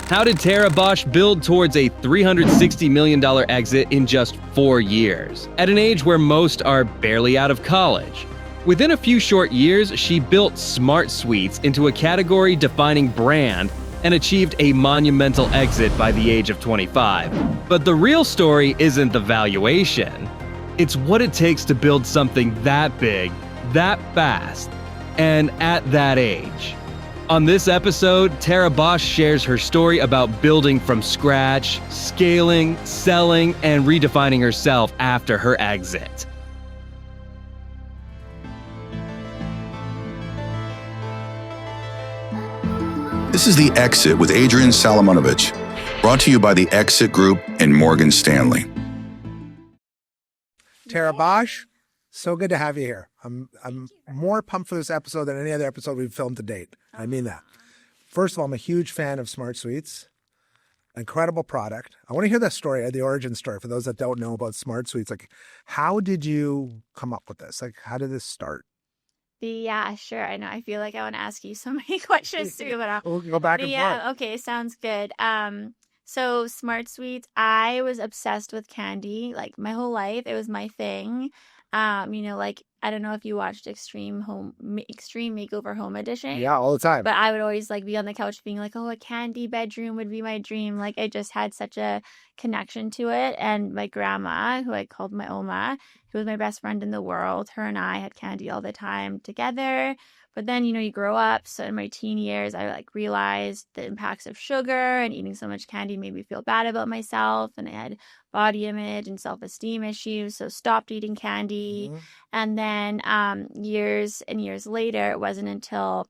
How did Tara Bosch build towards a $360 million exit in just 4 years, at an age where most are barely out of college? Within a few short years, she built SmartSweets into a category-defining brand and achieved a monumental exit by the age of 25. But the real story isn't the valuation. It's what it takes to build something that big, that fast, and at that age. On this episode, Tara Bosch shares her story about building from scratch, scaling, selling, and redefining herself after her exit. This is The Exit with Adrian Salimonovich, brought to you by the Exit Group and Morgan Stanley. Tara Bosch, so good to have you here. I'm more pumped for this episode than any other episode we've filmed to date. I mean that. First of all, I'm a huge fan of SmartSweets. Incredible product. I want to hear that story, the origin story, for those that don't know about SmartSweets. Like, how did you come up with this? Like, how did this start? Yeah, sure. I know. I feel like I want to ask you so many questions too, but we'll go back and forth. Okay, sounds good. So SmartSweets, I was obsessed with candy like my whole life. It was my thing. Like I don't know if you watched Extreme Makeover Home Edition. Yeah, all the time. But I would always like be on the couch being like, oh, a candy bedroom would be my dream. Like I just had such a connection to it. And my grandma, who I called my Oma, who was my best friend in the world, her and I had candy all the time together. But then, you grow up. So in my teen years, I realized the impacts of sugar, and eating so much candy made me feel bad about myself. And I had body image and self-esteem issues. So stopped eating candy. Mm-hmm. And then years and years later, it wasn't until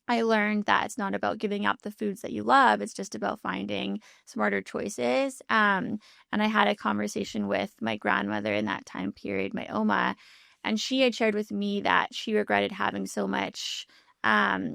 I learned that it's not about giving up the foods that you love. It's just about finding smarter choices. And I had a conversation with my grandmother in that time period, my Oma. And she had shared with me that she regretted having so much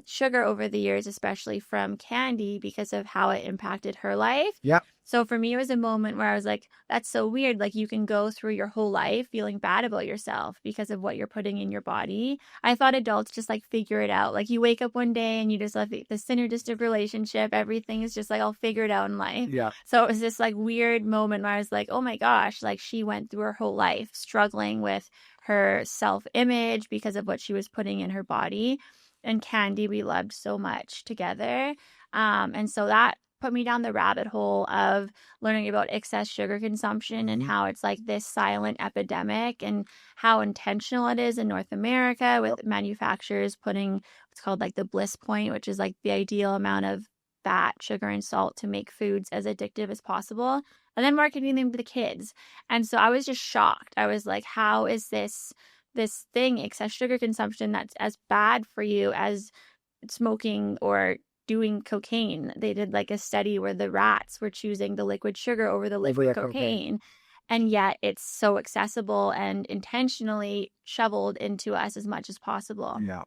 sugar over the years, especially from candy, because of how it impacted her life. Yeah. So for me, it was a moment where I was like, that's so weird. Like you can go through your whole life feeling bad about yourself because of what you're putting in your body. I thought adults just figure it out. Like you wake up one day and you just have the synergistic relationship. Everything is just I'll figure it out in life. Yeah. So it was this weird moment where I was like, oh my gosh, she went through her whole life struggling with her self-image because of what she was putting in her body. And candy we loved so much together. And so that put me down the rabbit hole of learning about excess sugar consumption and how it's this silent epidemic, and how intentional it is in North America with manufacturers putting what's called the bliss point, which is the ideal amount of fat, sugar, and salt to make foods as addictive as possible, and then marketing them to the kids. And so I was just shocked. I was like, how is this thing, excess sugar consumption, that's as bad for you as smoking or doing cocaine? They did a study where the rats were choosing the liquid sugar over the liquid cocaine. And yet it's so accessible and intentionally shoveled into us as much as possible. Yeah.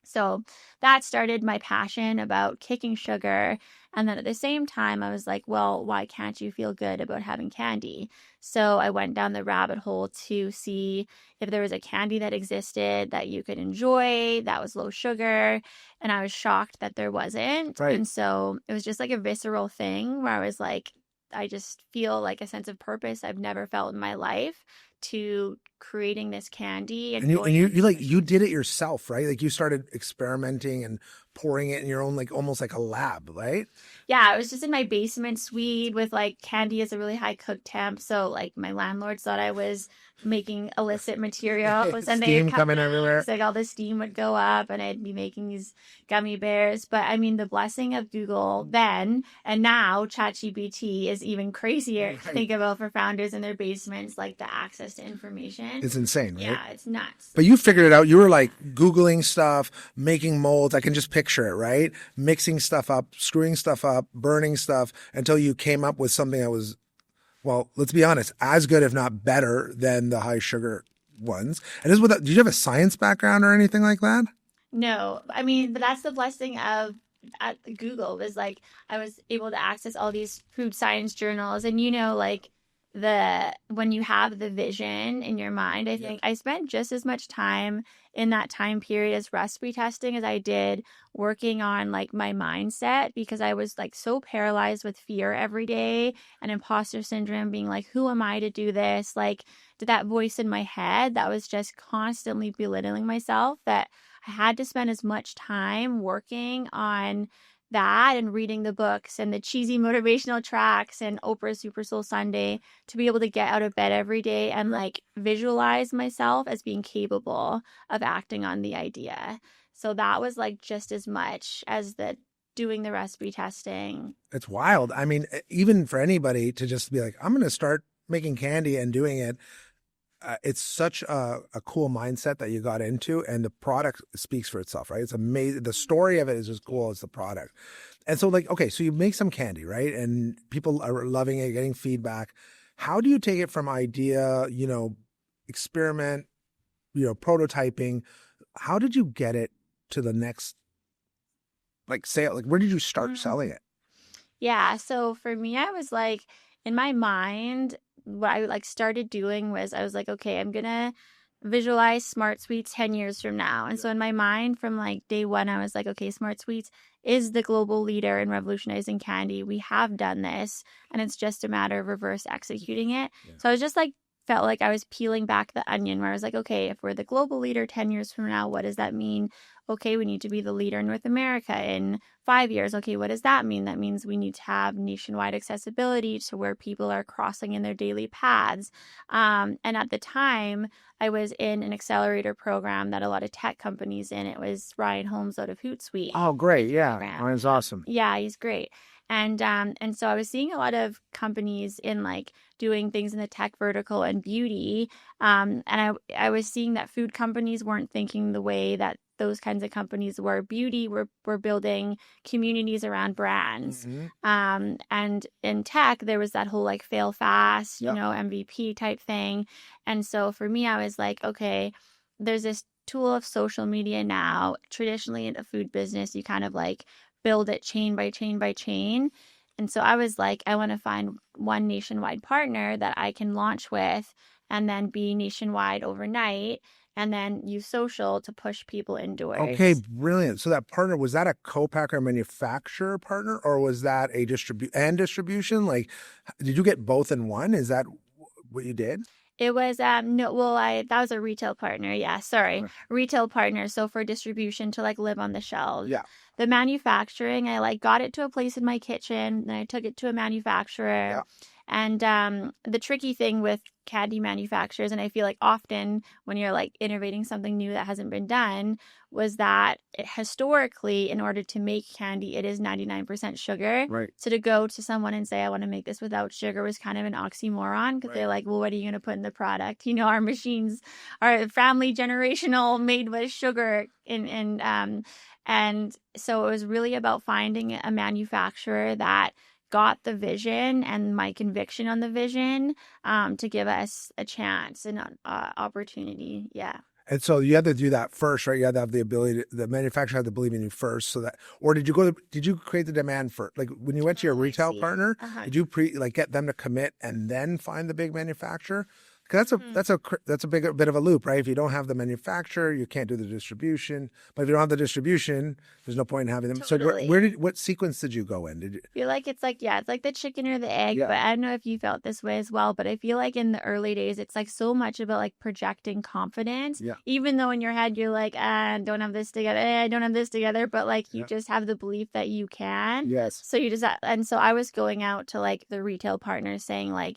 So that started my passion about kicking sugar. And then at the same time, I was like, well, why can't you feel good about having candy? So I went down the rabbit hole to see if there was a candy that existed that you could enjoy that was low sugar. And I was shocked that there wasn't. Right. And so it was just a visceral thing where I was like, I just feel a sense of purpose I've never felt in my life to creating this candy. And you did it yourself, right? You started experimenting and pouring it in your own, almost like a lab, right? Yeah, I was just in my basement suite with candy is a really high cook temp. So my landlords thought I was making illicit materials, and steam coming everywhere. All the steam would go up, and I'd be making these gummy bears. But I mean, the blessing of Google then and now, ChatGPT is even crazier to think about for founders in their basements, the access to information. It's insane, right? Yeah, it's nuts. But you figured it out. You were Googling stuff, making molds. I can just picture it, right? Mixing stuff up, screwing stuff up, burning stuff, until you came up with something that was, well, let's be honest, as good, if not better than the high sugar ones. And did you have a science background or anything like that? No, I mean, but that's the blessing of at Google, was I was able to access all these food science journals, and when you have the vision in your mind, I think I spent just as much time in that time period as recipe testing as I did working on like my mindset, because I was like so paralyzed with fear every day and imposter syndrome, being like, who am I to do this? Like, to that voice in my head that was just constantly belittling myself, that I had to spend as much time working on that and reading the books and the cheesy motivational tracks and Oprah's Super Soul Sunday to be able to get out of bed every day and like visualize myself as being capable of acting on the idea. So that was like just as much as the doing the recipe testing. It's wild. I mean, even for anybody to just be like, I'm going to start making candy and doing it. It's such a cool mindset that you got into, and the product speaks for itself, right? It's amazing. The story of it is as cool as the product. And so like, okay, so you make some candy, right? And people are loving it, getting feedback. How do you take it from idea, experiment, prototyping? How did you get it to the next, like, sale? Like, where did you start selling it? Yeah. So for me, I was like, in my mind, what I like started doing was I was like, okay, I'm going to visualize SmartSweets 10 years from now. And so in my mind from like day one, I was like, okay, SmartSweets is the global leader in revolutionizing candy. We have done this, and it's just a matter of reverse executing it. Yeah. So I was just like, felt like I was peeling back the onion, where I was like, okay, if we're the global leader 10 years from now, what does that mean? Okay, we need to be the leader in North America in 5 years. Okay, what does that mean? That means we need to have nationwide accessibility to where people are crossing in their daily paths. And at the time, I was in an accelerator program that a lot of tech companies in. It was Ryan Holmes out of Hootsuite. Oh, great. Yeah. Ryan's awesome. Yeah, he's great. And so I was seeing a lot of companies in like doing things in the tech vertical and beauty. And I was seeing that food companies weren't thinking the way that those kinds of companies were. Beauty, we're building communities around brands. Mm-hmm. And in tech, there was that whole like fail fast, MVP type thing. And so for me, I was like, okay, there's this tool of social media now. Traditionally in a food business, you kind of like build it chain by chain by chain. And so I was like, I want to find one nationwide partner that I can launch with and then be nationwide overnight, and then use social to push people indoors. Okay, brilliant. So that partner, was that a co-packer manufacturer partner, or was that a distribution? Like, did you get both in one? Is that what you did? It was that was a retail partner. Yeah, sorry. Okay. Retail partner. So for distribution to like live on the shelves. Yeah. The manufacturing, I like got it to a place in my kitchen, then I took it to a manufacturer. Yeah. And the tricky thing with candy manufacturers, and I feel like often when you're like innovating something new that hasn't been done, was that historically, in order to make candy, it is 99% sugar. Right. So to go to someone and say, I want to make this without sugar, was kind of an oxymoron, because they're like, well, what are you going to put in the product? Our machines are family generational, made with sugar. And so it was really about finding a manufacturer that got the vision and my conviction on the vision to give us a chance and opportunity. Yeah. And so you had to do that first, right? You had to have the ability, the manufacturer had to believe in you first, so that, or did you create the demand for, like when you went to your retail partner, did you get them to commit and then find the big manufacturer? Because that's a bit of a loop, right? If you don't have the manufacturer, you can't do the distribution. But if you don't have the distribution, there's no point in having them. Totally. So what sequence did you go in? Did you feel like it's like the chicken or the egg? Yeah. But I don't know if you felt this way as well. But I feel like in the early days, it's like so much about like projecting confidence. Yeah. Even though in your head you're like, I don't have this together. I don't have this together. But like you just have the belief that you can. Yes. So you just and so I was going out to like the retail partners saying like,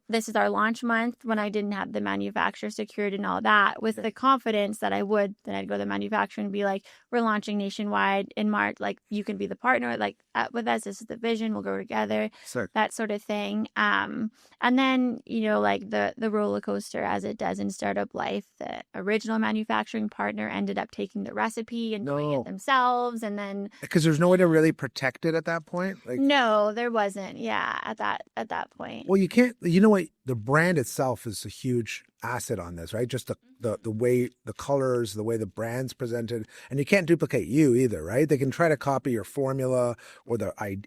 this is our launch month, when I didn't have the manufacturer secured and all that, with the confidence that I'd go to the manufacturer and be like, we're launching nationwide in March, like you can be the partner, like with us, this is the vision, we'll go together, that sort of thing. And then, like the roller coaster as it does in startup life, the original manufacturing partner ended up taking the recipe and doing it themselves. And then because there's no way to really protect it at that point. Like, no, there wasn't. Yeah. At that point. Well, you can't. You know what? The brand itself is a huge asset on this, right? Just the way the colors, the way the brand's presented, and you can't duplicate you either, right? They can try to copy your formula or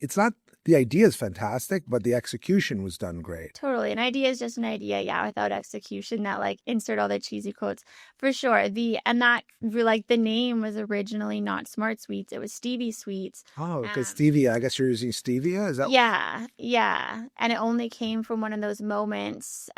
it's not. the idea is fantastic, but the execution was done great. Totally. An idea is just an idea, yeah, without execution. That like insert all the cheesy quotes for sure. The name was originally not SmartSweets; it was Stevie Sweets. Oh, okay, stevia. I guess you're using stevia. Is that? Yeah, and it only came from one of those moments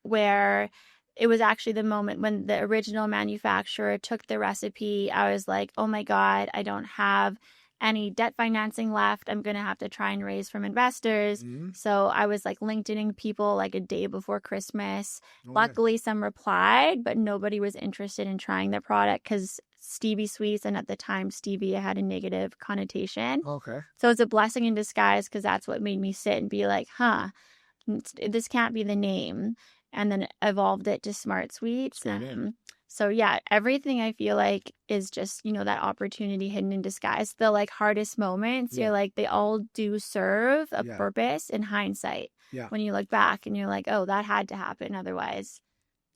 where it was actually the moment when the original manufacturer took the recipe. I was like, oh my God, I don't have any debt financing left. I'm going to have to try and raise from investors. So I was like LinkedIning people like a day before Christmas. Luckily, some replied, but nobody was interested in trying the product because Stevie Sweets, and at the time, stevia had a negative connotation. Okay. So it's a blessing in disguise because that's what made me sit and be like, this can't be the name. And then evolved it to SmartSweets. So yeah, everything I feel like is just, that opportunity hidden in disguise. The like hardest moments, you're like, they all do serve a purpose in hindsight. Yeah. When you look back and you're like, oh, that had to happen. Otherwise,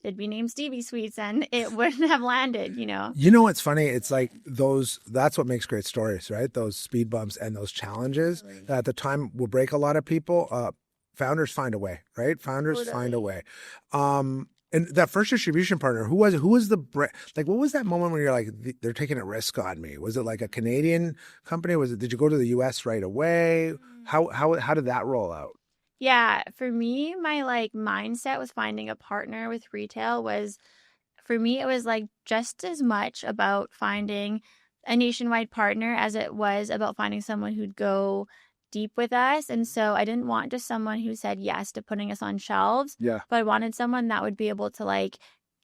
it'd be named Stevie Sweets and it wouldn't have landed, You know what's funny? It's like that's what makes great stories, right? Those speed bumps and those challenges that at the time will break a lot of people. Founders find a way, right? Founders find a way. And that first distribution partner, who was like, what was that moment when you're like, they're taking a risk on me? Was it like a Canadian company? Did you go to the US right away? How did that roll out? Yeah, for me, my like mindset with finding a partner with retail was, for me, it was like just as much about finding a nationwide partner as it was about finding someone who'd go deep with us. And so I didn't want just someone who said yes to putting us on shelves, but I wanted someone that would be able to like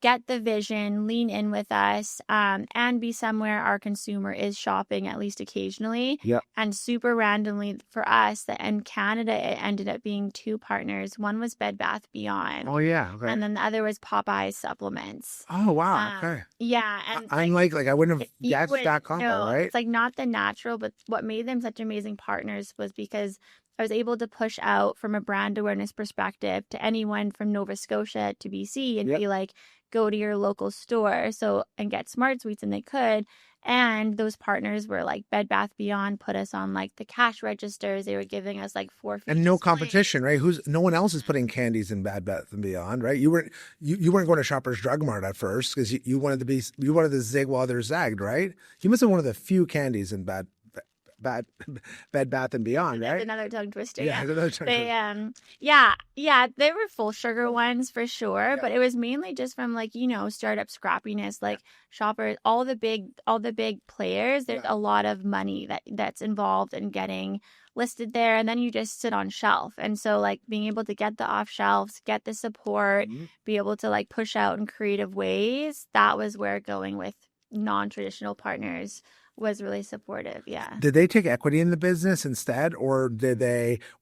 get the vision, lean in with us, and be somewhere our consumer is shopping at least occasionally. And super randomly for us, in Canada, it ended up being two partners. One was Bath Beyond. Oh yeah, okay. And then the other was Popeye supplements. Oh wow, okay. Yeah, and I'm like I wouldn't have guessed that combo, right? It's like not the natural, but what made them such amazing partners was because I was able to push out from a brand awareness perspective to anyone from Nova Scotia to BC and be like, go to your local store and get SmartSweets, and they could. And those partners were like Bath Beyond put us on like the cash registers. They were giving us like $4.50. And no competition, right? No one else is putting candies in Bath Beyond, right? You weren't going to Shoppers Drug Mart at first because you wanted to zig while others zagged, right? You must have one of the few candies in Bed Bath and Beyond, right? That's another tongue twister. Yeah, another tongue twister. Yeah, they were full sugar ones for sure, but it was mainly just from like, startup scrappiness, like Shoppers, all the big players. There's a lot of money that's involved in getting listed there, and then you just sit on shelf. And so like being able to get the off shelves, get the support, be able to like push out in creative ways, that was where going with non-traditional partners was really supportive. Yeah. Did they take equity in the business instead, or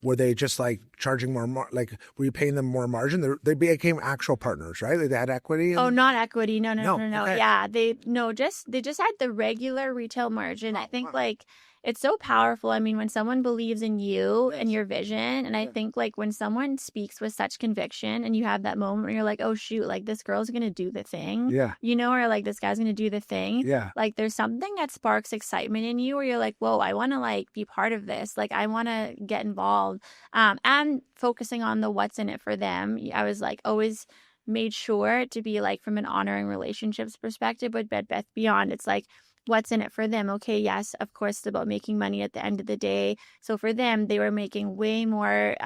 were they just like charging more? Were you paying them more margin? They became actual partners, right? They had equity. Oh, not equity. No. Okay. Yeah, they just had the regular retail margin. I think like it's so powerful. I mean, when someone believes in you and your vision, and I think like when someone speaks with such conviction and you have that moment where you're like, oh shoot, like this girl's going to do the thing, or like this guy's going to do the thing. Yeah. Like there's something that sparks excitement in you where you're like, whoa, I want to like be part of this. Like I want to get involved. And focusing on the what's in it for them. I was like always made sure to be like from an honoring relationships perspective with Bath Beyond. It's like, what's in it for them? Okay, yes, of course, it's about making money at the end of the day. So for them, they were making way more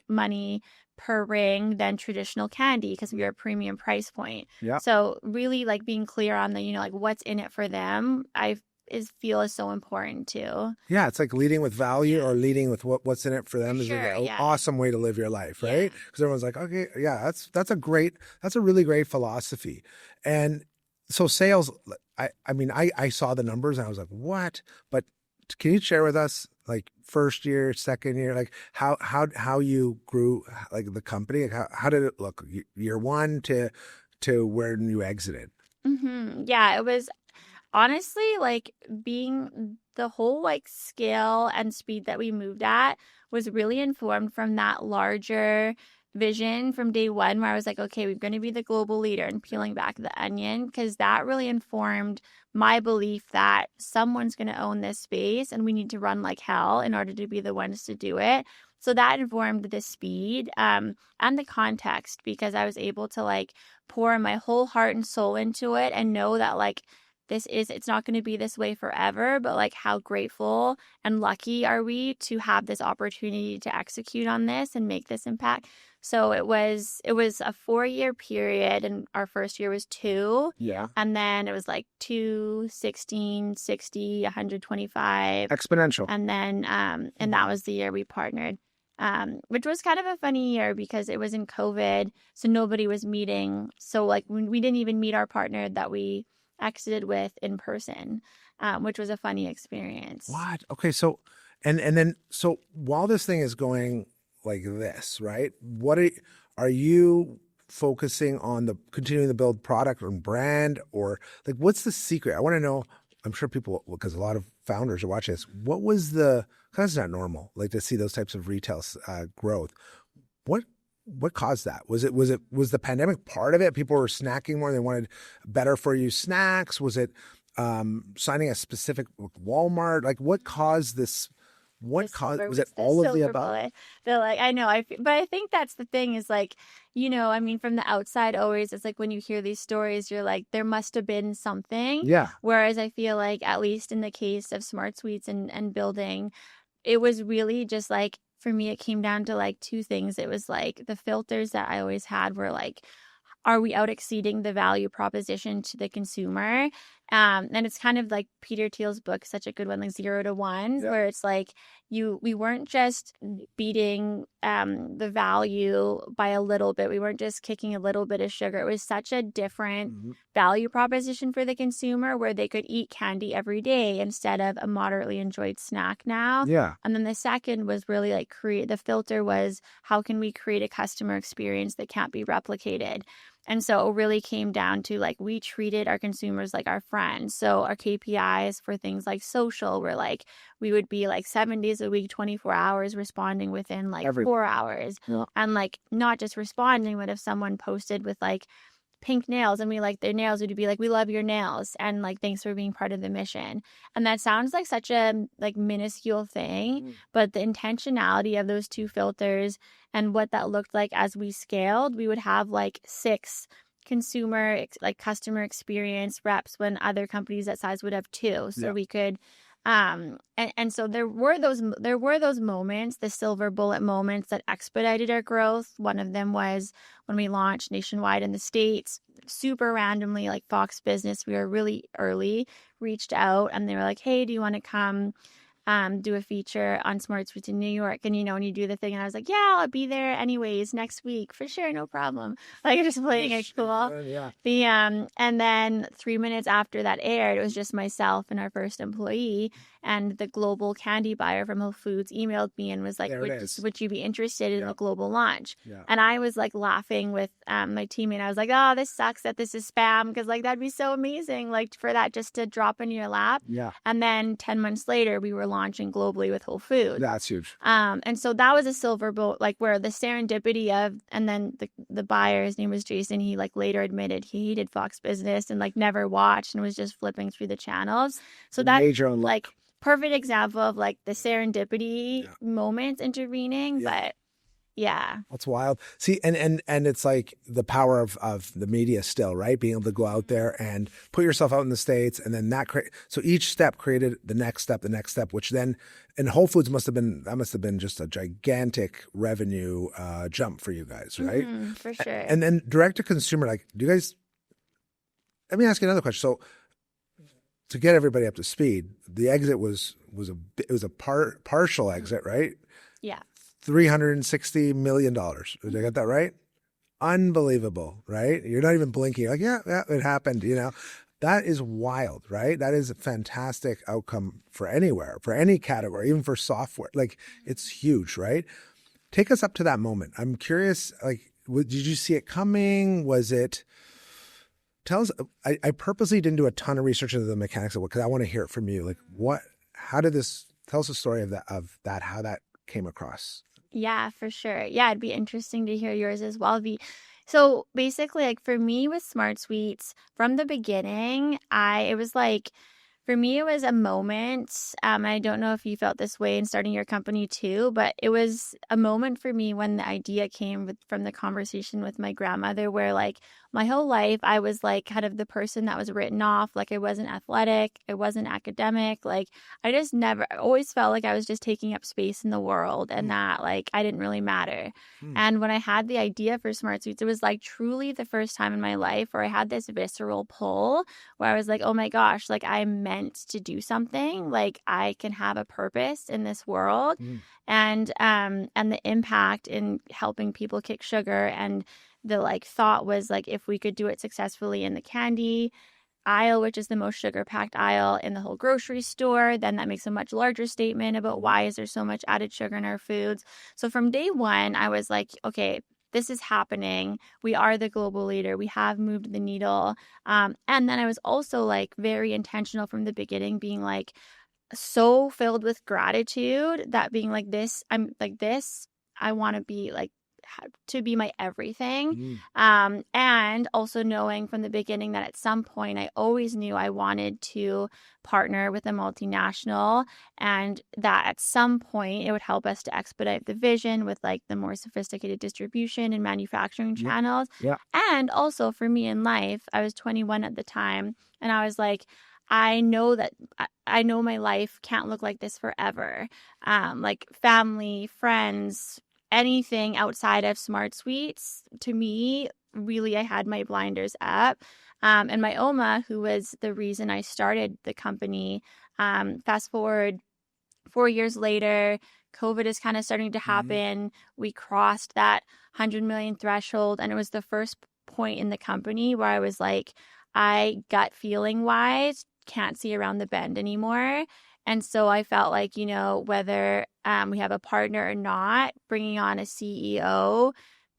money per ring than traditional candy because we are a premium price point. Yeah. So really like being clear on the, like what's in it for them, I feel is so important too. Yeah, it's like leading with value or leading with what's in it for them is an awesome way to live your life, right? Because everyone's like, okay, yeah, that's a really great philosophy. And so sales, I saw the numbers and I was like, what? But can you share with us like first year, second year, like how you grew like the company? Like how did it look year one to where you exited? Yeah, it was honestly like being the whole like scale and speed that we moved at was really informed from that larger vision from day one where I was like, okay, we're going to be the global leader in peeling back the onion, because that really informed my belief that someone's going to own this space and we need to run like hell in order to be the ones to do it. So that informed the speed and the context, because I was able to like pour my whole heart and soul into it and know that like it's not going to be this way forever, but like how grateful and lucky are we to have this opportunity to execute on this and make this impact. So it was a 4-year period, and our first year was 2. Yeah. And then it was like 2, 16, 60, 125. Exponential. And then, and that was the year we partnered, which was kind of a funny year because it was in COVID. So nobody was meeting. So like we didn't even meet our partner that we exited with in person, which was a funny experience. What? Okay. So, and then, so while this thing is going like this, right? What are you focusing on continuing to build product and brand, or like, what's the secret? I want to know, I'm sure people, because a lot of founders are watching this, what was because it's not normal, like to see those types of retail growth. What caused that? Was the pandemic part of it? People were snacking more. They wanted better for you snacks. Was it signing a specific Walmart? Like what caused this? Was it all of the above? They're like, I know. But I think that's the thing is like, I mean, from the outside, always it's like when you hear these stories, you're like, there must have been something. Yeah. Whereas I feel like, at least in the case of SmartSweets and building, it was really just like, for me, it came down to like 2 things. It was like the filters that I always had were like, are we out exceeding the value proposition to the consumer? And it's kind of like Peter Thiel's book, such a good one, like 0 to 1, where it's like we weren't just beating the value by a little bit. We weren't just kicking a little bit of sugar. It was such a different value proposition for the consumer, where they could eat candy every day instead of a moderately enjoyed snack now. Yeah. And then the second was really like the filter was, how can we create a customer experience that can't be replicated? And so it really came down to like, we treated our consumers like our friends. So our KPIs for things like social were like, we would be like 7 days a week, 24 hours responding within like 4 hours. Yeah. And like not just responding, but if someone posted with like pink nails and we like their nails, would be like, we love your nails and like thanks for being part of the mission. And that sounds like such a like minuscule thing, but the intentionality of those 2 filters and what that looked like as we scaled, we would have like 6 customer experience reps when other companies that size would have 2. So we could and so there were those moments, the silver bullet moments that expedited our growth. One of them was when we launched nationwide in the States, super randomly, like Fox Business, we were really early, reached out and they were like, hey, do you want to come do a feature on SmartSweets in New York? And, when you do the thing, and I was like, yeah, I'll be there anyways next week for sure. No problem. Like just playing it cool. Yeah. And then 3 minutes after that aired, it was just myself and our first employee, and the global candy buyer from Whole Foods emailed me and was like, would you be interested in the global launch? Yeah. And I was like laughing with my teammate. I was like, oh, this sucks that this is spam, because like that'd be so amazing, like for that just to drop in your lap. Yeah. And then 10 months later, we were launching globally with Whole Foods. That's huge. And so that was a silver bullet, like where the serendipity of, and then the buyer, his name was Jason, he like later admitted he hated Fox Business and like never watched and was just flipping through the channels. So that like perfect example of like the serendipity moments intervening. But yeah, that's wild. See, and it's like the power of the media still, right? Being able to go out there and put yourself out in the States, and then so each step created the next step, which then, and Whole Foods must have been just a gigantic revenue jump for you guys, right? For sure. And then direct to consumer, like, do you guys? Let me ask you another question. So, to get everybody up to speed, the exit was a partial exit, right? Yeah. $360 million. Did I get that right? Unbelievable, right? You're not even blinking. You're like, yeah, it happened, That is wild, right? That is a fantastic outcome for anywhere, for any category, even for software. Like, it's huge, right? Take us up to that moment. I'm curious, like, did you see it coming? Was it... Tell us, I purposely didn't do a ton of research into the mechanics of it because I want to hear it from you. Like, tell us the story of that, how that came across. Yeah, for sure. Yeah, it'd be interesting to hear yours as well, V. So basically, like for me with SmartSweets, from the beginning, it was like, for me, it was a moment. I don't know if you felt this way in starting your company too, but it was a moment for me when the idea came from the conversation with my grandmother, where like my whole life I was like kind of the person that was written off. Like I wasn't athletic, I wasn't academic. Like I just never, I always felt like I was just taking up space in the world and that like I didn't really matter. And when I had the idea for SmartSweets, it was like truly the first time in my life where I had this visceral pull where I was like, oh my gosh, like I'm meant to do something, like I can have a purpose in this world. And the impact in helping people kick sugar, and the like thought was like if we could do it successfully in the candy aisle, which is the most sugar packed aisle in the whole grocery store, then that makes a much larger statement about why is there so much added sugar in our foods. So from day one, I was like, okay, this is happening. We are the global leader. We have moved the needle. And then I was also like very intentional from the beginning, being like so filled with gratitude that being like this, I'm like this, I want to be like to be my everything. And also knowing from the beginning that at some point I always knew I wanted to partner with a multinational, and that at some point it would help us to expedite the vision with like the more sophisticated distribution and manufacturing channels. And also for me in life, I was 21 at the time, and I was like, I know that I know my life can't look like this forever. Like family, friends, anything outside of SmartSweets, to me, really, I had my blinders up. And my Oma, who was the reason I started the company, fast forward 4 years later, COVID is kind of starting to happen. We crossed that 100 million threshold, and it was the first point in the company where I was like, I gut feeling wise can't see around the bend anymore. And so I felt like, you know, whether we have a partner or not, bringing on a CEO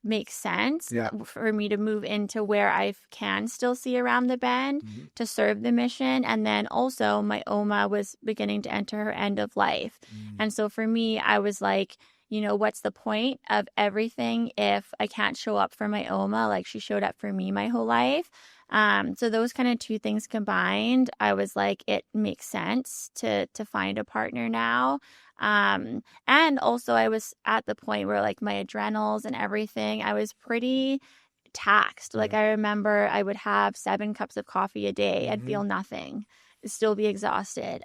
makes sense for me to move into where I can still see around the bend to serve the mission. And then also my Oma was beginning to enter her end of life. And so for me, I was like, you know, what's the point of everything if I can't show up for my Oma like she showed up for me my whole life? So those kind of two things combined, I was like, it makes sense to find a partner now. And also I was at the point where like my adrenals and everything, I was pretty taxed. Like I remember I would have 7 cups of coffee a day. I'd feel nothing, still be exhausted.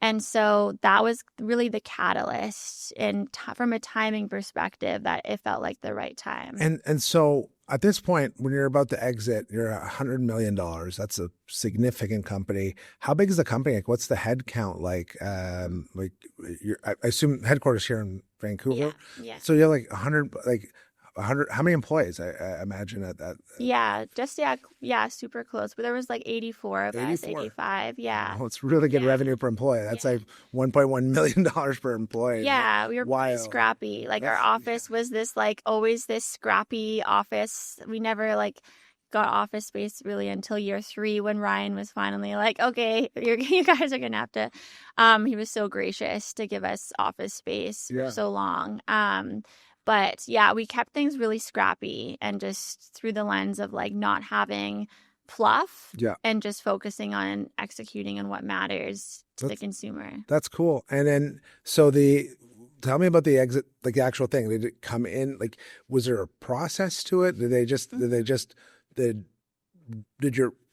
And so that was really the catalyst, and from a timing perspective, that it felt like the right time. And so at this point, when you're about to exit, you're $100 million. That's a significant company. How big is the company? Like, what's the head count like? I assume headquarters here in Vancouver. Yeah. So you're like 100, like 100. How many employees? I imagine at that. Super close. But there was like 84 of us, 85. Yeah. Oh, it's really good revenue per employee. That's like $1.1 million per employee. Yeah, we were pretty scrappy. Like our office was this like always this scrappy office. We never like got office space really until year 3 when Ryan was finally like, okay, you guys are gonna have to. He was so gracious to give us office space for so long. But yeah, we kept things really scrappy, and just through the lens of like not having fluff and just focusing on executing on what matters to the consumer. That's cool. And then, tell me about the exit, like the actual thing. Did it come in? Like, was there a process to it?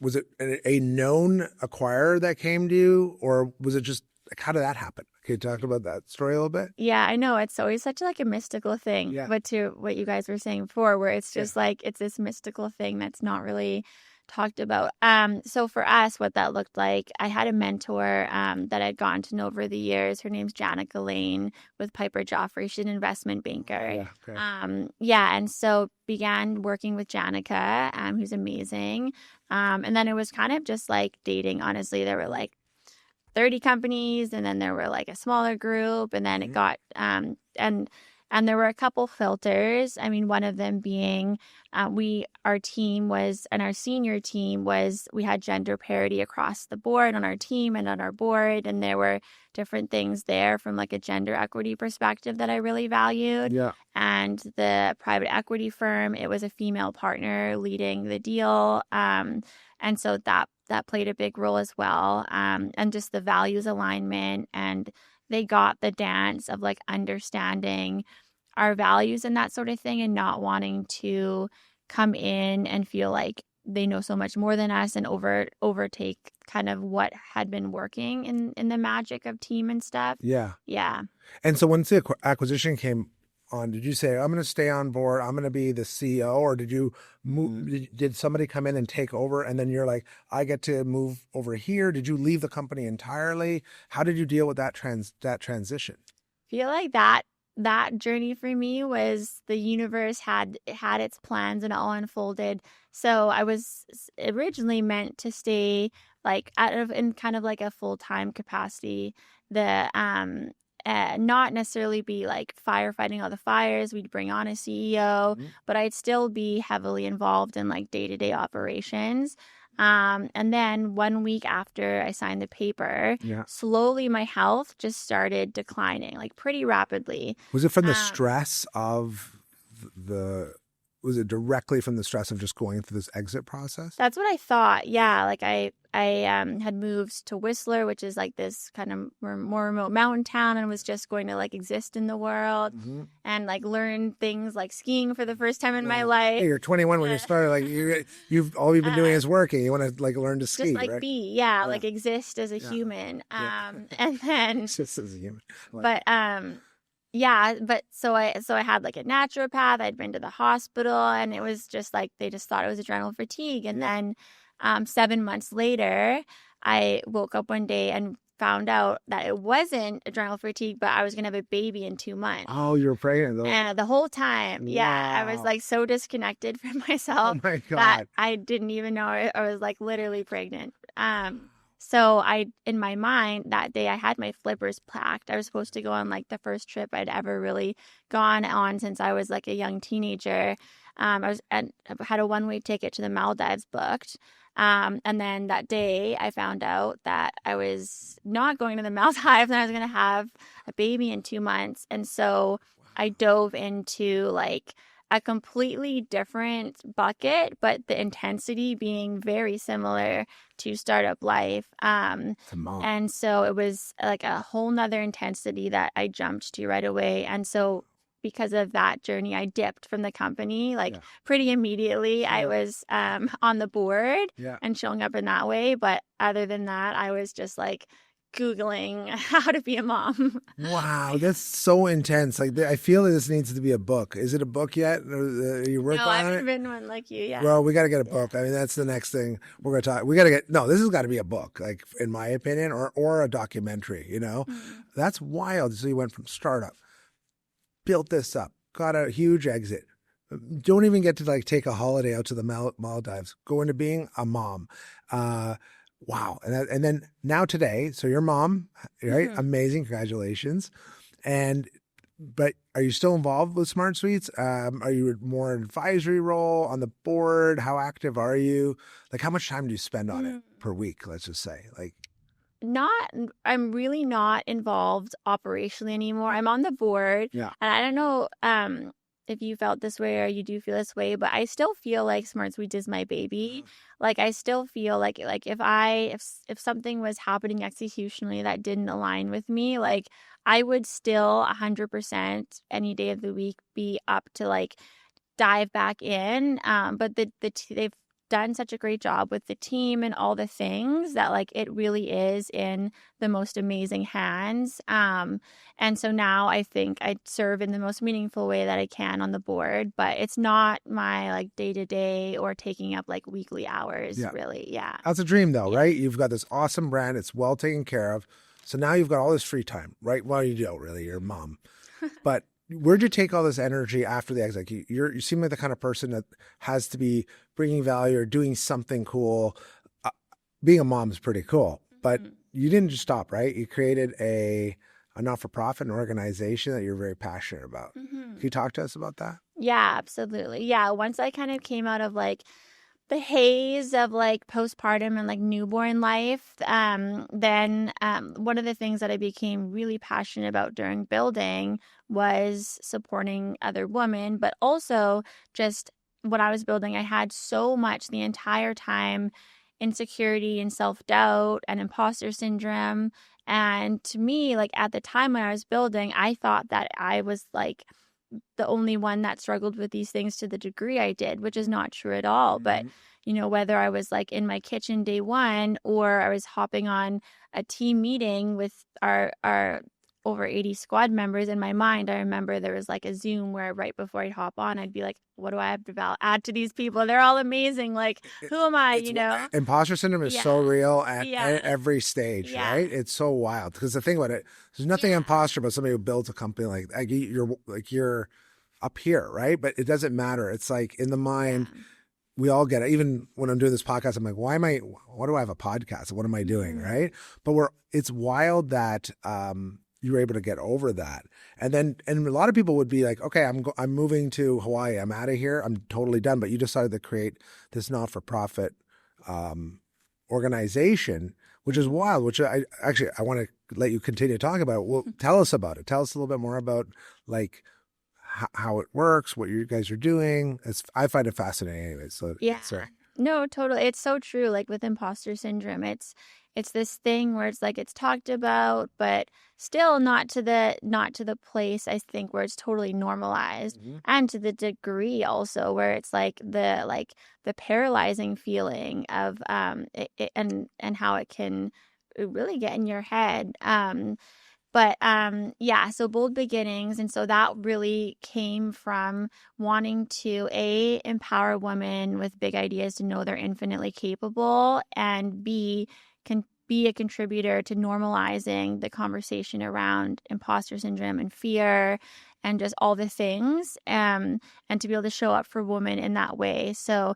Was it a known acquirer that came to you, or was it just like, how did that happen? Can you talk about that story a little bit? Yeah, I know. It's always such like a mystical thing. But to what you guys were saying before, where it's just like, it's this mystical thing that's not really talked about. So for us, what that looked like, I had a mentor that I'd gotten to know over the years. Her name's Janica Lane with Piper Joffrey. She's an investment banker. And so began working with Janica, who's amazing. And then it was kind of just like dating, honestly. There were like 30 companies, and then there were like a smaller group, and then it got and And there were a couple filters. I mean, one of them being our team was, and our senior team was, we had gender parity across the board on our team and on our board. And there were different things there from like a gender equity perspective that I really valued. Yeah. And the private equity firm, it was a female partner leading the deal. And so that played a big role as well. And just the values alignment, and they got the dance of like understanding our values and that sort of thing, and not wanting to come in and feel like they know so much more than us and overtake kind of what had been working in the magic of team and stuff. Yeah. Yeah. And so once the acquisition came on, did you say, I'm going to stay on board, I'm going to be the CEO, or did you move, did somebody come in and take over, and then you're like, I get to move over here? Did you leave the company entirely? How did you deal with that transition? I feel like that journey for me was, the universe had its plans and it all unfolded. So I was originally meant to stay like in kind of like a full-time capacity. Not necessarily be like firefighting all the fires. We'd bring on a CEO, but I'd still be heavily involved in like day-to-day operations. And then 1 week after I signed the paper, slowly my health just started declining, like pretty rapidly. Was it from the stress of was it directly from the stress of just going through this exit process? That's what I thought. Yeah. Like I had moved to Whistler, which is like this kind of more remote mountain town, and was just going to like exist in the world and like learn things like skiing for the first time in my life. Hey, you're 21 when you started. Like you've all you've been doing is working. You want to like learn to ski, just like right? like exist as a human. And then just as a human. But so I had like a naturopath. I'd been to the hospital, and it was just like they just thought it was adrenal fatigue. And then 7 months later, I woke up one day and found out that it wasn't adrenal fatigue, but I was going to have a baby in 2 months. Oh, you were pregnant though. And the whole time, I was like so disconnected from myself that I didn't even know I was like literally pregnant. So in my mind that day, I had my flippers placked. I was supposed to go on like the first trip I'd ever really gone on since I was like a young teenager. I had a one-way ticket to the Maldives booked. And then that day I found out that I was not going to the Maldives and I was going to have a baby in 2 months. And so I dove into like a completely different bucket, but the intensity being very similar to startup life. And so it was like a whole nother intensity that I jumped to right away. And so because of that journey, I dipped from the company pretty immediately. I was on the board and showing up in that way. But other than that, I was just like Googling how to be a mom. Wow, that's so intense. Like, I feel like this needs to be a book. Is it a book yet? Are you working on it? No, I haven't written one like you yet. Well, we got to get a book. I mean, that's the next thing we're going to talk. This has got to be a book, like in my opinion, or a documentary, you know? That's wild. So you went from startup, built this up, got a huge exit. Don't even get to like take a holiday out to the Maldives, go into being a mom. Wow. And then now today, so your mom, right? Amazing. Congratulations. But are you still involved with SmartSweets? Are you more an advisory role on the board? How active are you? Like, how much time do you spend on it per week? Let's just say I'm really not involved operationally anymore. I'm on the board. Yeah. And I don't know, if you felt this way or you do feel this way, but I still feel like SmartSweets is my baby. Like I still feel like if something was happening executionally that didn't align with me, like I would still 100% any day of the week be up to like dive back in. But they've done such a great job with the team and all the things that like it really is in the most amazing hands. And so now I think I serve in the most meaningful way that I can on the board, but it's not my like day-to-day or taking up like weekly hours really. Yeah. That's a dream though, right? You've got this awesome brand. It's well taken care of. So now you've got all this free time, right? Well, you don't really, you're a mom, but where'd you take all this energy after the exit? You seem like the kind of person that has to be bringing value or doing something cool. Being a mom is pretty cool, but you didn't just stop, right? You created a not-for-profit, an organization that you're very passionate about. you talk to us about that? Yeah, absolutely. Yeah, once I kind of came out of like the haze of like postpartum and like newborn life, then one of the things that I became really passionate about during building was supporting other women, but also just when I was building, I had so much the entire time insecurity and self-doubt and imposter syndrome. And to me, like at the time when I was building, I thought that I was like the only one that struggled with these things to the degree I did, which is not true at all. But, you know, whether I was like in my kitchen day one or I was hopping on a team meeting with our over 80 squad members, in my mind, I remember there was like a Zoom where right before I'd hop on, I'd be like, what do I have to add to these people? They're all amazing. Like, who am I, you know? Imposter syndrome is so real at every stage, Yeah. right? It's so wild because the thing about it, there's nothing imposter about somebody who builds a company like you're up here, right? But it doesn't matter. It's like in the mind, we all get it. Even when I'm doing this podcast, I'm like, why do I have a podcast? What am I doing, right? But it's wild that you were able to get over that. And a lot of people would be like, okay, I'm moving to Hawaii. I'm out of here. I'm totally done. But you decided to create this not-for-profit organization, which is wild, which I want to let you continue to talk about it. Well, tell us about it. Tell us a little bit more about like how it works, what you guys are doing. I find it fascinating anyway. So sorry. No, totally. It's so true. Like with imposter syndrome, it's this thing where it's like it's talked about, but still not to the place I think where it's totally normalized, and to the degree also where it's like the paralyzing feeling of and how it can really get in your head. So bold beginnings. And so that really came from wanting to empower women with big ideas to know they're infinitely capable, and B, can be a contributor to normalizing the conversation around imposter syndrome and fear and just all the things, and to be able to show up for women in that way. So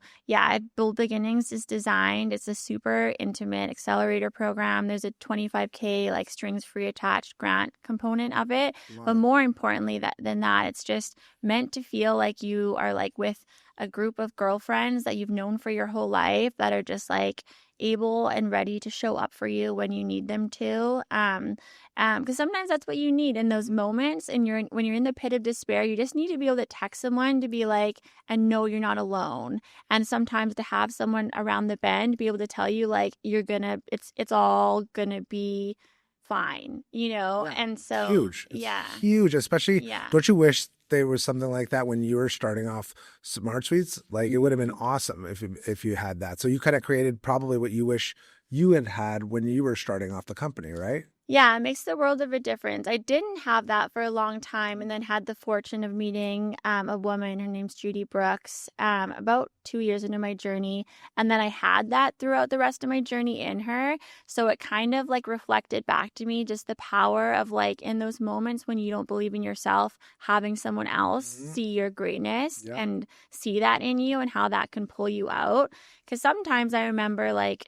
Bold Beginnings is designed. It's a super intimate accelerator program. There's a $25K like strings free attached grant component of it. Wow. But more importantly than that, it's just meant to feel like you are like with a group of girlfriends that you've known for your whole life that are just like able and ready to show up for you when you need them to. Because sometimes that's what you need in those moments. And when you're in the pit of despair, you just need to be able to text someone to be like, and know you're not alone. And sometimes to have someone around the bend be able to tell you like, it's all gonna be fine, you know? Yeah. And so huge. It's huge, especially, don't you wish there was something like that when you were starting off SmartSweets? Like it would have been awesome if you had that. So you kind of created probably what you wish you had when you were starting off the company, right? Yeah, it makes the world of a difference. I didn't have that for a long time, and then had the fortune of meeting a woman. Her name's Judy Brooks, about 2 years into my journey. And then I had that throughout the rest of my journey in her. So it kind of like reflected back to me just the power of like in those moments when you don't believe in yourself, having someone else see your greatness and see that in you and how that can pull you out. Because sometimes I remember like,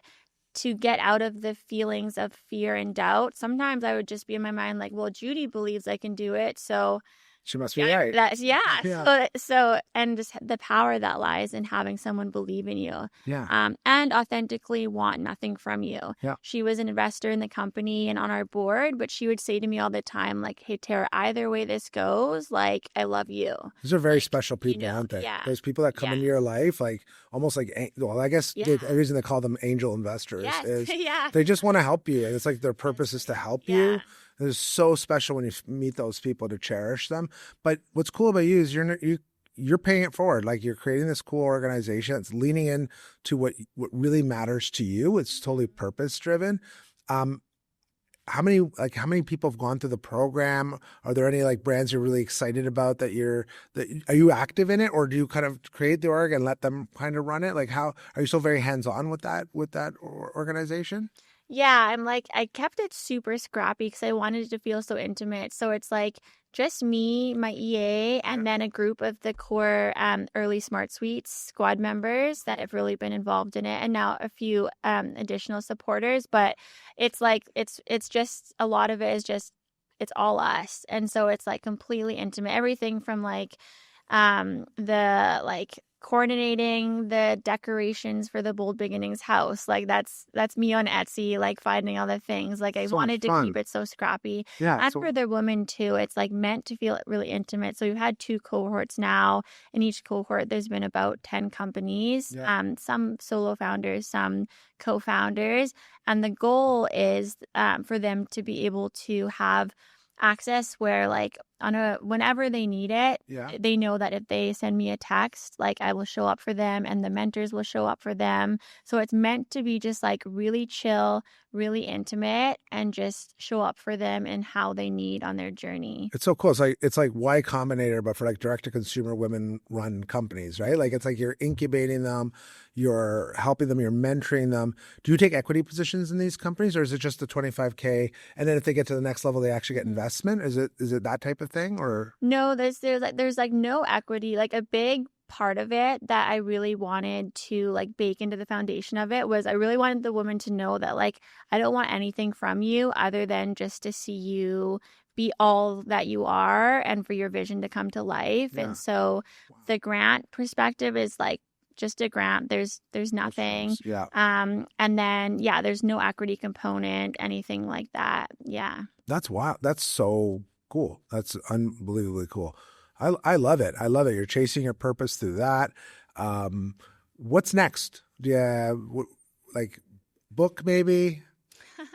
to get out of the feelings of fear and doubt, sometimes I would just be in my mind like, well, Judy believes I can do it, so she must be right. So and just the power that lies in having someone believe in you, and authentically want nothing from you. She was an investor in the company and on our board, but she would say to me all the time like, hey Tara, either way this goes, like I love you. Those are very special people, aren't they? Those people that come into your life, like almost like, well, I guess the reason they call them angel investors is they just want to help you, and it's like their purpose is to help you. It's so special when you meet those people, to cherish them. But what's cool about you is you're paying it forward. Like you're creating this cool organization that's leaning in to what really matters to you. It's totally purpose driven. How many people have gone through the program? Are there any like brands you're really excited about are you active in it, or do you kind of create the org and let them kind of run it? Like how are you so very hands on with that organization? Yeah, I kept it super scrappy because I wanted it to feel so intimate. So it's like just me, my EA, and then a group of the core early SmartSweets squad members that have really been involved in it, and now a few additional supporters. But it's like it's just a lot of it is just it's all us. And so it's like completely intimate. Everything from like the like coordinating the decorations for the Bold Beginnings house. Like that's me on Etsy, like finding all the things. Like I So much wanted to fun. keep it so scrappy. Yeah. And So for the women too, it's like meant to feel really intimate. So we've had 2 cohorts now. In each cohort, there's been about 10 companies, Yeah. some solo founders, some co-founders. And the goal is for them to be able to have access where like whenever they need it, Yeah. they know that if they send me a text, like I will show up for them and the mentors will show up for them. So it's meant to be just like really chill, really intimate, and just show up for them and how they need on their journey. It's so cool. It's like Y Combinator, but for like direct to consumer women run companies, right? Like it's like you're incubating them, you're helping them, you're mentoring them. Do you take equity positions in these companies, or is it just the 25K? And then if they get to the next level, they actually get investment? Is it that type of thing, or? No, there's like no equity. Like a big part of it that I really wanted to like bake into the foundation of it was I really wanted the woman to know that like I don't want anything from you other than just to see you be all that you are and for your vision to come to life. Yeah. And so the grant perspective is like just a grant. There's nothing. Yeah. And then there's no equity component, anything like that. Yeah. That's wild. That's so cool. That's unbelievably cool. I love it. I love it. You're chasing your purpose through that. What's next? Yeah, like book maybe,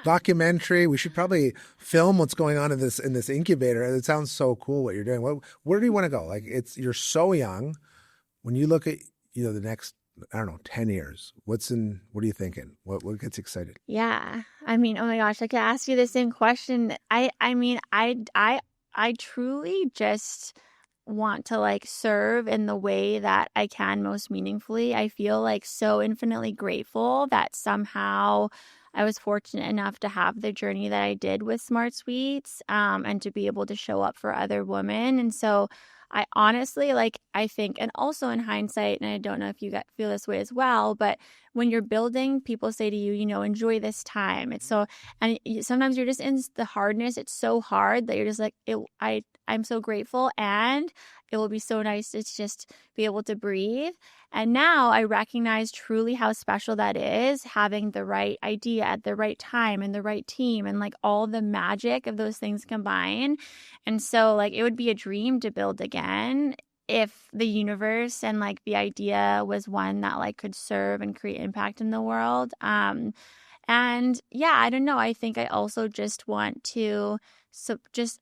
documentary. We should probably film what's going on in this incubator. It sounds so cool what you're doing. Where do you want to go? Like you're so young. When you look at the next, I don't know, 10 years, what are you thinking? What gets you excited? Yeah. I mean, oh my gosh, I could ask you the same question. I mean, I truly just want to like serve in the way that I can most meaningfully. I feel like so infinitely grateful that somehow I was fortunate enough to have the journey that I did with SmartSweets, and to be able to show up for other women. And so I honestly, like, I think, and also in hindsight, and I don't know if you feel this way as well, but when you're building, people say to you, enjoy this time. It's so, and sometimes you're just in the hardness. It's so hard that you're just like, I'm so grateful, and it will be so nice to just be able to breathe. And now I recognize truly how special that is, having the right idea at the right time and the right team and like all the magic of those things combined. And so like it would be a dream to build again if the universe and like the idea was one that like could serve and create impact in the world. And yeah, I don't know. I think I also just want to just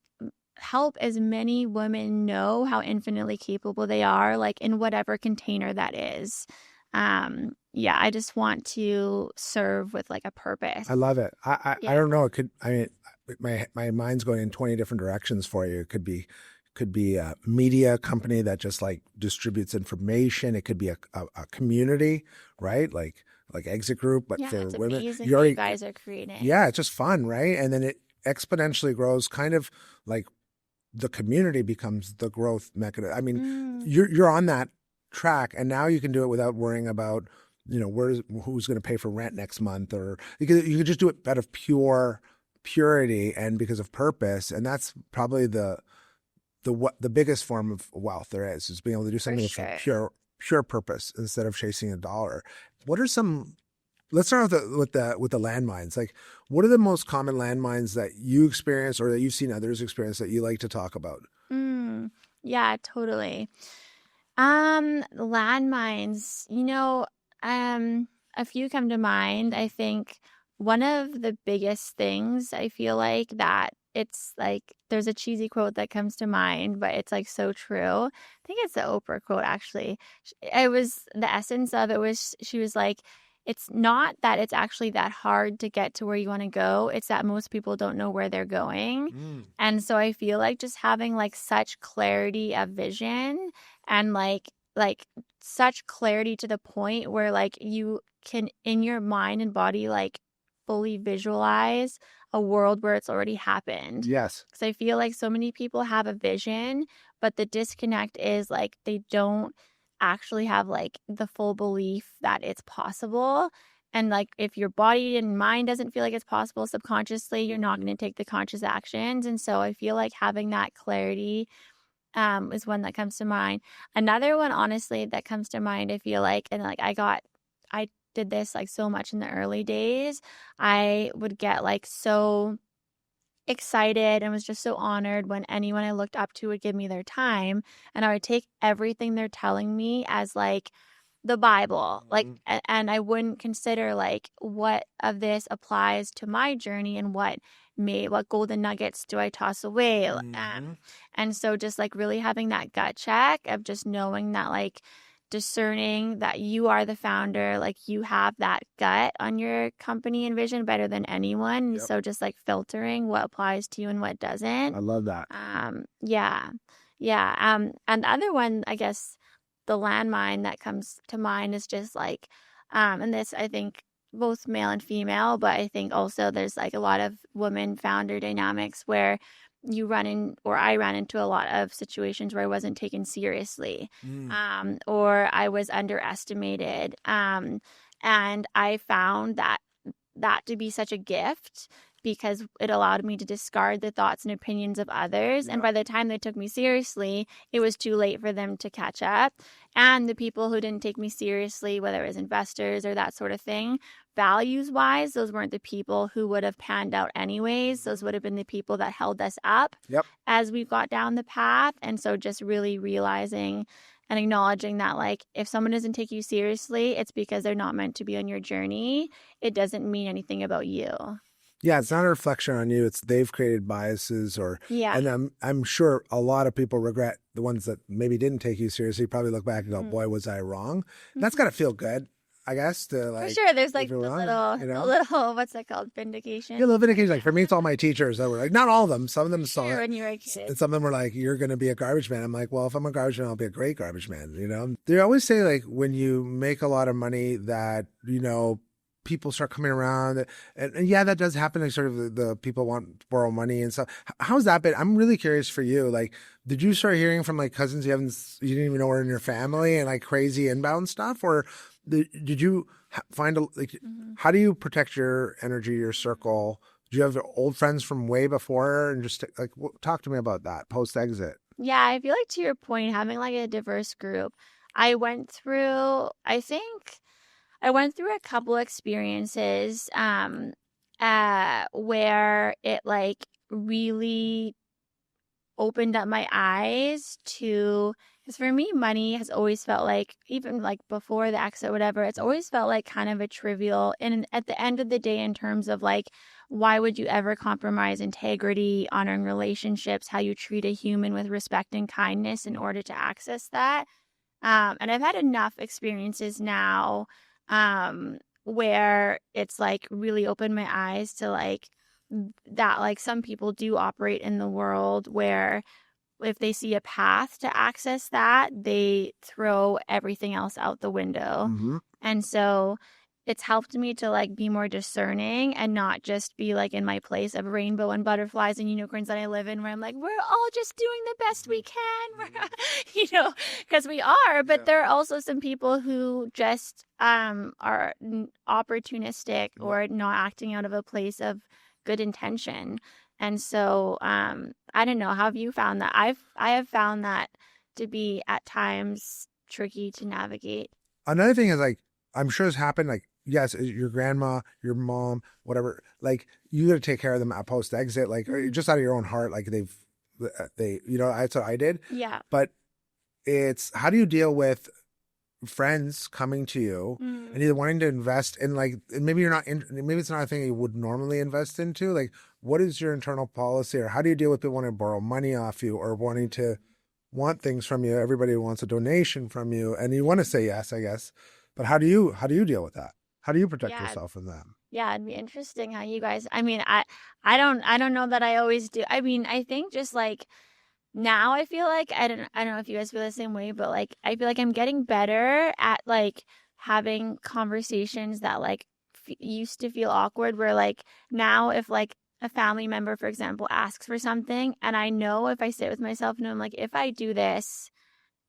help as many women know how infinitely capable they are, like in whatever container that is. Yeah, I just want to serve with like a purpose. I love it. I don't know. It could, I mean, my mind's going in 20 different directions for you. It could be a media company that just like distributes information. It could be a community, right? Like Exit Group, but for it's women. amazing what you guys are creating. Yeah, it's just fun, right? And then it exponentially grows, kind of like the community becomes the growth mechanism. I mean, you're on that track, and now you can do it without worrying about, who's going to pay for rent next month, or you could just do it out of purity and because of purpose. And that's probably the biggest form of wealth there is being able to do something for pure purpose instead of chasing a dollar. What are some? Let's start with the landmines. Like, what are the most common landmines that you experience or that you've seen others experience that you like to talk about? Yeah, totally. Landmines, a few come to mind. I think one of the biggest things I feel like that it's like there's a cheesy quote that comes to mind, but it's like so true. I think it's the Oprah quote, actually. It was the essence of it was she was like, it's not that it's actually that hard to get to where you want to go. It's that most people don't know where they're going. And so I feel like just having like such clarity of vision and like such clarity to the point where like you can in your mind and body like fully visualize a world where it's already happened. Yes. Because I feel like so many people have a vision, but the disconnect is like they don't actually have like the full belief that it's possible. And like if your body and mind doesn't feel like it's possible subconsciously, you're not going to take the conscious actions. And so I feel like having that clarity is one that comes to mind. Another one, honestly, that comes to mind, I feel like, and like I did this like so much in the early days. I would get like so excited and was just so honored when anyone I looked up to would give me their time, and I would take everything they're telling me as like the Bible, like, and I wouldn't consider like what of this applies to my journey and what golden nuggets do I toss away. And so just like really having that gut check of just knowing that, like, discerning that you are the founder, like you have that gut on your company and vision better than anyone. Yep. So just like filtering what applies to you and what doesn't. I love that. Yeah. And the other one, I guess, the landmine that comes to mind is just like, and this, I think, both male and female, but I think also there's like a lot of women founder dynamics where I ran into a lot of situations where I wasn't taken seriously, or I was underestimated. And I found that to be such a gift, because it allowed me to discard the thoughts and opinions of others. And by the time they took me seriously, it was too late for them to catch up. And the people who didn't take me seriously, whether it was investors or that sort of thing, values-wise, those weren't the people who would have panned out anyways. Those would have been the people that held us up as we got down the path. And so just really realizing and acknowledging that, like, if someone doesn't take you seriously, it's because they're not meant to be on your journey. It doesn't mean anything about you. Yeah, it's not a reflection on you. It's they've created biases, and I'm sure a lot of people regret the ones that maybe didn't take you seriously. Probably look back and go, "Boy, was I wrong." That's got to feel good, I guess. To like, for sure, there's like the wrong, little what's that called, vindication. Yeah, a little vindication. Like for me, it's all my teachers that were like, not all of them. Some of them saw Sure, it, when you were a kid. and some of them were like, "You're going to be a garbage man." I'm like, "Well, if I'm a garbage man, I'll be a great garbage man." They always say like when you make a lot of money that people start coming around, and yeah, that does happen. Like sort of the people want to borrow money and stuff. How's that been? I'm really curious for you. Like, did you start hearing from like cousins you didn't even know were in your family and like crazy inbound stuff, or did you find how do you protect your energy, your circle? Do you have old friends from way before, and just like talk to me about that post exit? Yeah, I feel like to your point, having like a diverse group, I went through a couple experiences where it like really opened up my eyes to, because for me, money has always felt like, even like before the exit, whatever, it's always felt like kind of a trivial, and at the end of the day, in terms of like, why would you ever compromise integrity, honoring relationships, how you treat a human with respect and kindness in order to access that? And I've had enough experiences now where it's like really opened my eyes to like that, like some people do operate in the world where if they see a path to access that, they throw everything else out the window. And so it's helped me to like be more discerning and not just be like in my place of rainbow and butterflies and unicorns that I live in, where I'm like, we're all just doing the best we can, because we are. But there are also some people who just are opportunistic or not acting out of a place of good intention. And so I don't know, how have you found that? I have found that to be at times tricky to navigate. Another thing is like, I'm sure it's happened, like, yes, your grandma, your mom, whatever, like you got to take care of them at post exit, like just out of your own heart. Like they, that's what I did. Yeah. But it's, how do you deal with friends coming to you and either wanting to invest in like, and maybe maybe it's not a thing you would normally invest into. Like, what is your internal policy, or how do you deal with people wanting to borrow money off you or wanting to want things from you? Everybody wants a donation from you and you want to say yes, I guess. But how do you deal with that? How do you protect yourself from them? Yeah, it'd be interesting how you guys, I mean, I don't know that I always do. I mean, I think just like now I feel like, I don't know if you guys feel the same way, but like, I feel like I'm getting better at like having conversations that like used to feel awkward, where like now if like a family member, for example, asks for something, and I know if I sit with myself and I'm like, if I do this,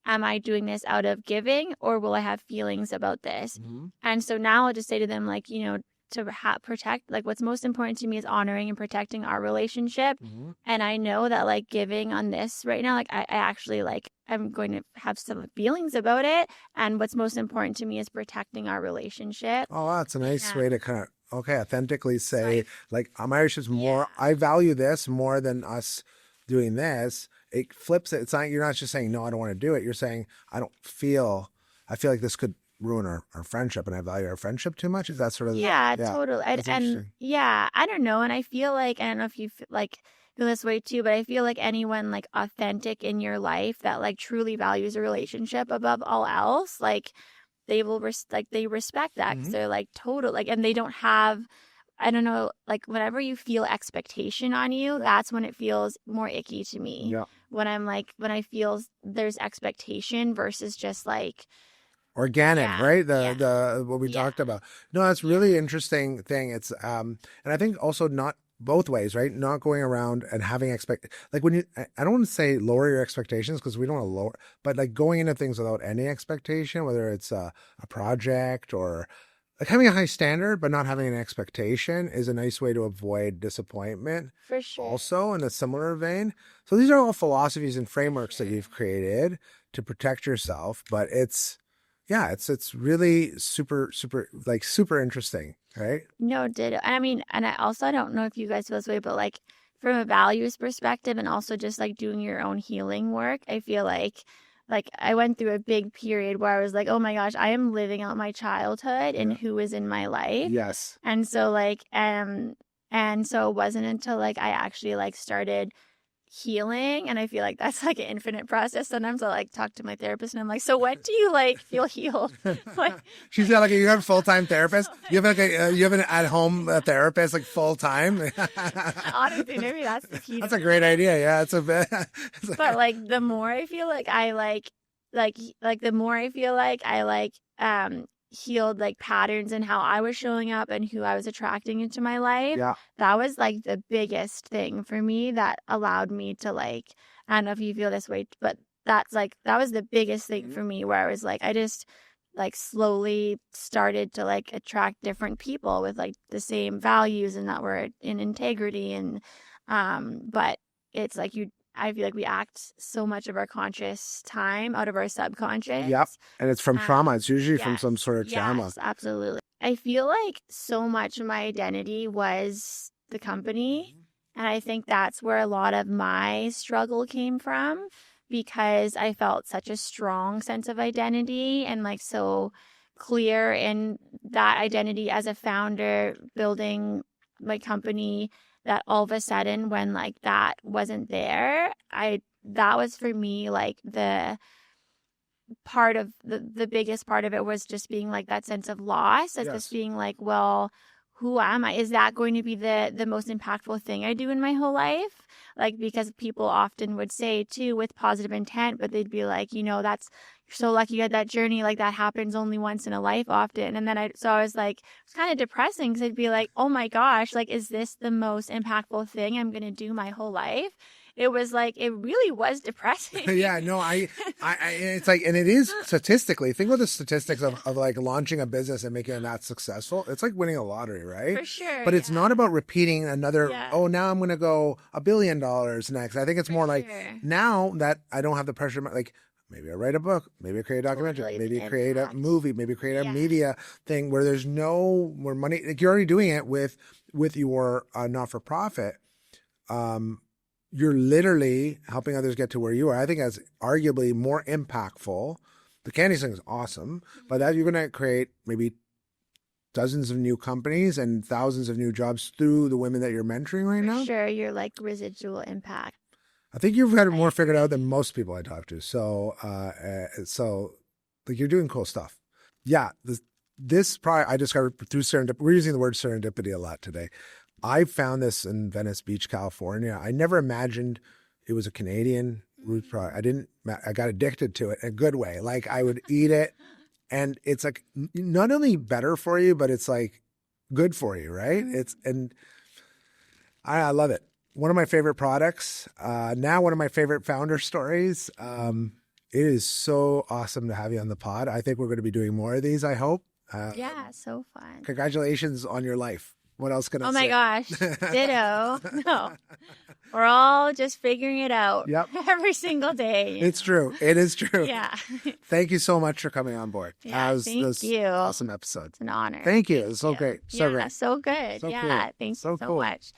am I doing this out of giving, or will I have feelings about this? Mm-hmm. And so now I'll just say to them, like, to protect, like, what's most important to me is honoring and protecting our relationship. Mm-hmm. And I know that, like, giving on this right now, like, I actually, like, I'm going to have some feelings about it. And what's most important to me is protecting our relationship. Oh, wow, that's a nice Yeah. way to kind of, authentically say, So like, my relationship's more, I value this more than us doing this. It flips it. It's not, you're not just saying, no, I don't want to do it. You're saying, I feel like this could ruin our friendship, and I value our friendship too much. Is that sort of, Yeah, totally. that's interesting. Yeah, I don't know. And I feel like, I don't know if you feel this way too, but I feel like anyone like authentic in your life that like truly values a relationship above all else, like they will they respect that, because they're like total, like, and they don't have, I don't know, like whenever you feel expectation on you, that's when it feels more icky to me. Yeah. When I feel there's expectation versus just like Organic, Yeah, right? yeah. The what we talked about. No, that's really interesting thing. It's and I think also not both ways, right? Not going around and having like when you, I don't want to say lower your expectations, because we don't want to lower, but like going into things without any expectation, whether it's a project or like having a high standard but not having an expectation, is a nice way to avoid disappointment. For sure. Also, in a similar vein. So these are all philosophies and frameworks that you've created to protect yourself, but it's really super interesting, right? No, ditto. I mean, and I don't know if you guys feel this way, but like from a values perspective and also just like doing your own healing work, I feel like I went through a big period where I was like, oh my gosh, I am living out my childhood and who is in my life. Yes. And so like, and so it wasn't until like I actually like started healing, and I feel like that's like an infinite process. Sometimes I like talk to my therapist and I'm like, so when do you like feel healed? Like, She's got like, you have a full-time therapist. You have like you have an at-home therapist, like full-time. honestly, maybe that's the key. That's a great idea. Yeah, it's a bit. But like the more I feel like I the more I feel like I healed like patterns in how I was showing up and who I was attracting into my life. Yeah. That was like the biggest thing for me that allowed me to like, I don't know if you feel this way, but that was the biggest thing for me, where I was like, I just like slowly started to like attract different people with like the same values and that were in integrity. And but it's like I feel like we act so much of our conscious time out of our subconscious. Yep. And it's from trauma. It's usually from yes, some sort of trauma. Yes, absolutely. I feel like so much of my identity was the company. And I think that's where a lot of my struggle came from, because I felt such a strong sense of identity and like so clear in that identity as a founder, building my company, that all of a sudden when like that wasn't there, that was for me like the part of the biggest part of it was just being like that sense of loss, as just being like, well, who am I? Is that going to be the most impactful thing I do in my whole life? Like, because people often would say too with positive intent, but they'd be like, you're so lucky you had that journey. Like that happens only once in a life often. And then I was like, it's kind of depressing, because I'd be like, oh my gosh, like, is this the most impactful thing I'm going to do my whole life? It was like, it really was depressing. Yeah, no, I it's like, and it is statistically, think about the statistics of like launching a business and making it that successful. It's like winning a lottery, right? For sure. But it's not about repeating another, Yeah. oh, now I'm going to go $1 billion next. I think it's more like, sure. now that I don't have the pressure, like maybe I write a book, maybe I create a documentary, Totally. maybe I create a Impact. movie, maybe create a Yeah. media thing where there's no more money. Like you're already doing it with your not-for-profit. You're literally helping others get to where you are. I think that's arguably more impactful. The candy thing is awesome, but that you're going to create maybe dozens of new companies and thousands of new jobs through the women that you're mentoring right now. Sure, you're like residual impact. I think you've got it more figured out than most people I talk to. So like you're doing cool stuff. Yeah. This probably I discovered through serendipity. We're using the word serendipity a lot today. I found this in Venice Beach, California. I never imagined it was a Canadian root product. I got addicted to it in a good way. Like I would eat it, and it's like not only better for you, but it's like good for you, right? I love it. One of my favorite products. Now one of my favorite founder stories. It is so awesome to have you on the pod. I think we're going to be doing more of these, I hope. Yeah, so fun. Congratulations on your life. What else can I say? Oh my gosh. Ditto. No. We're all just figuring it out every single day. It's true. It is true. Yeah. Thank you so much for coming on board. Yeah, thank you. Awesome episode. It's an honor. Thank you. It was so great. So great. So good. So yeah. cool. Thank So you so cool. much.